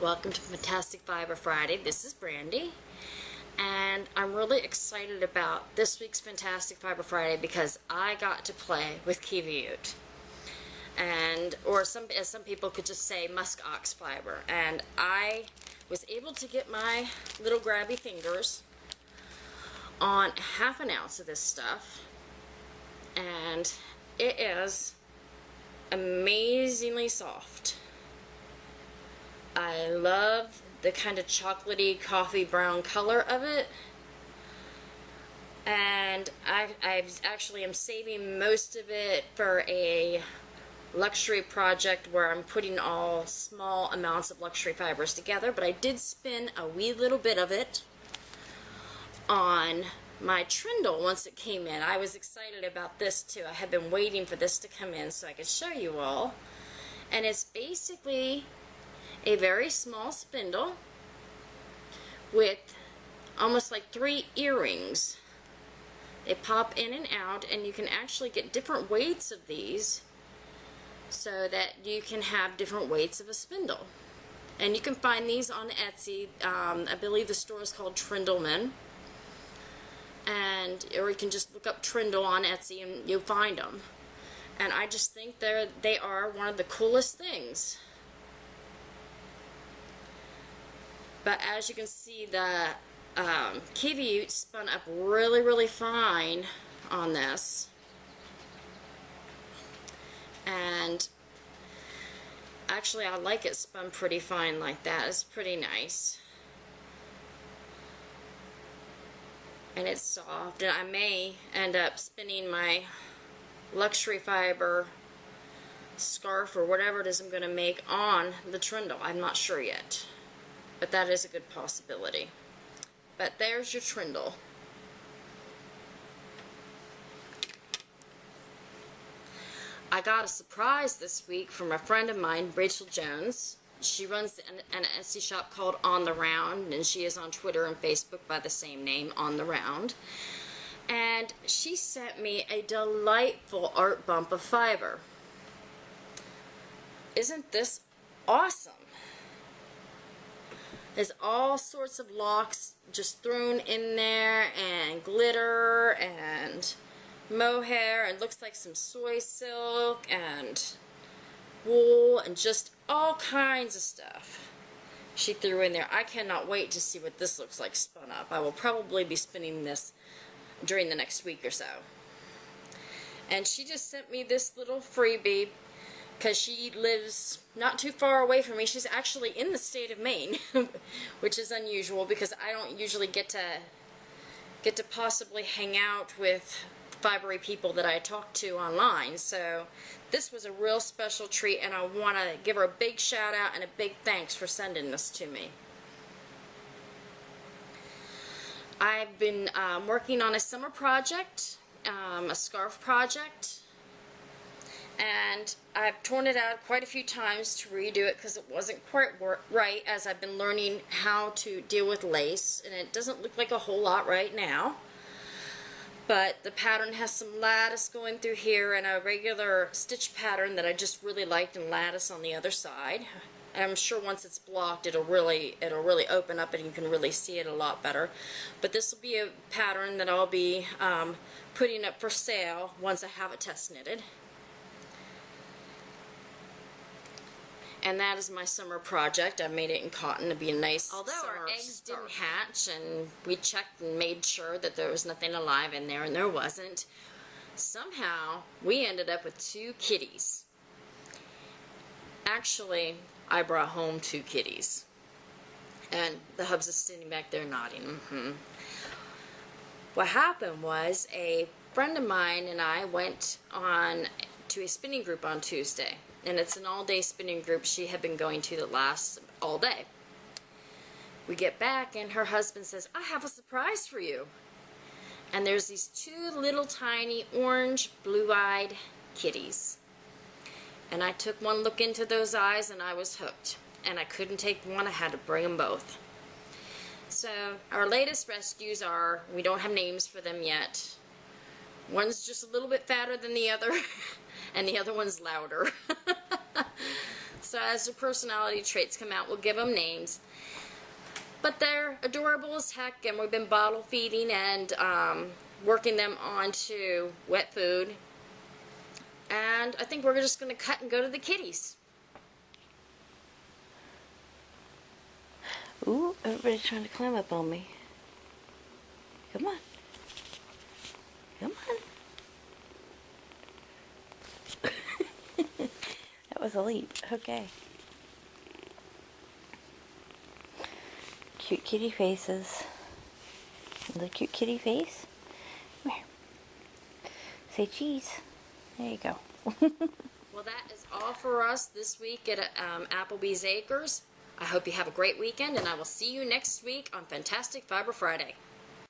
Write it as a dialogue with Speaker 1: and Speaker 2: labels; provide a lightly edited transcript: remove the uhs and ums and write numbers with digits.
Speaker 1: Welcome to Fantastic Fiber Friday. This is Brandy, and I'm really excited about this week's Fantastic Fiber Friday because I got to play with quiviut, or as some people could just say, musk ox fiber, and I was able to get my little grabby fingers on half an ounce of this stuff, and it is amazingly soft. I love the kind of chocolatey coffee brown color of it, and I actually am saving most of it for a luxury project where I'm putting all small amounts of luxury fibers together, but I did spin a wee little bit of it on my trindle once it came in. I was excited about this too. I had been waiting for this to come in so I could show you all, and it's basically a very small spindle with almost like 3 earrings. They pop in and out, and you can actually get different weights of these so that you can have different weights of a spindle. And you can find these on Etsy. I believe the store is called Trindleman, or you can just look up Trindle on Etsy and you'll find them. And I just think they are one of the coolest things. But as you can see, the quiviut spun up really fine on this, and actually I like it spun pretty fine like that. It's pretty nice, and it's soft, and I may end up spinning my luxury fiber scarf or whatever it is I'm going to make on the trindle. I'm not sure yet, but that is a good possibility. But there's your trindle. I got a surprise this week from a friend of mine, Rachel Jones. She runs an Etsy shop called On the Round, and she is on Twitter and Facebook by the same name, On the Round. And she sent me a delightful art bump of fiber. Isn't this awesome? There's all sorts of locks just thrown in there, and glitter and mohair, and looks like some soy silk and wool and just all kinds of stuff she threw in there. I cannot wait to see what this looks like spun up. I will probably be spinning this during the next week or so. And she just sent me this little freebie because she lives not too far away from me. She's actually in the state of Maine, which is unusual because I don't usually get to possibly hang out with fibery people that I talk to online. So this was a real special treat, and I want to give her a big shout out and a big thanks for sending this to me. I've been working on a summer project, a scarf project, and I've torn it out quite a few times to redo it because it wasn't quite right as I've been learning how to deal with lace, and it doesn't look like a whole lot right now, but the pattern has some lattice going through here and a regular stitch pattern that I just really liked, and lattice on the other side. And I'm sure once it's blocked it'll really open up and you can really see it a lot better. But this will be a pattern that I'll be putting up for sale once I have it test knitted. And that is my summer project. I made it in cotton to be a nice summer scarf. Although our eggs didn't hatch, and we checked and made sure that there was nothing alive in there, and there wasn't, somehow we ended up with 2 kitties. Actually, I brought home 2 kitties. And the hubs is sitting back there nodding. What happened was a friend of mine and I went on to a spinning group on Tuesday. And it's an all-day spinning group she had been going to that lasts all day. We get back and her husband says, I have a surprise for you. And there's these 2 little tiny orange blue-eyed kitties. And I took one look into those eyes and I was hooked. And I couldn't take one, I had to bring them both. So our latest rescues are, we don't have names for them yet. One's just a little bit fatter than the other, and the other one's louder. So so as their personality traits come out, we'll give them names. But they're adorable as heck, and we've been bottle feeding and working them onto wet food. And I think we're just going to cut and go to the kitties. Ooh, everybody's trying to climb up on me. Come on. Come on. That was a leap. Okay. Cute kitty faces. Another cute kitty face. Come here. Say cheese. There you go. Well, that is all for us this week at Applebee's Acres. I hope you have a great weekend, and I will see you next week on Fantastic Fiber Friday.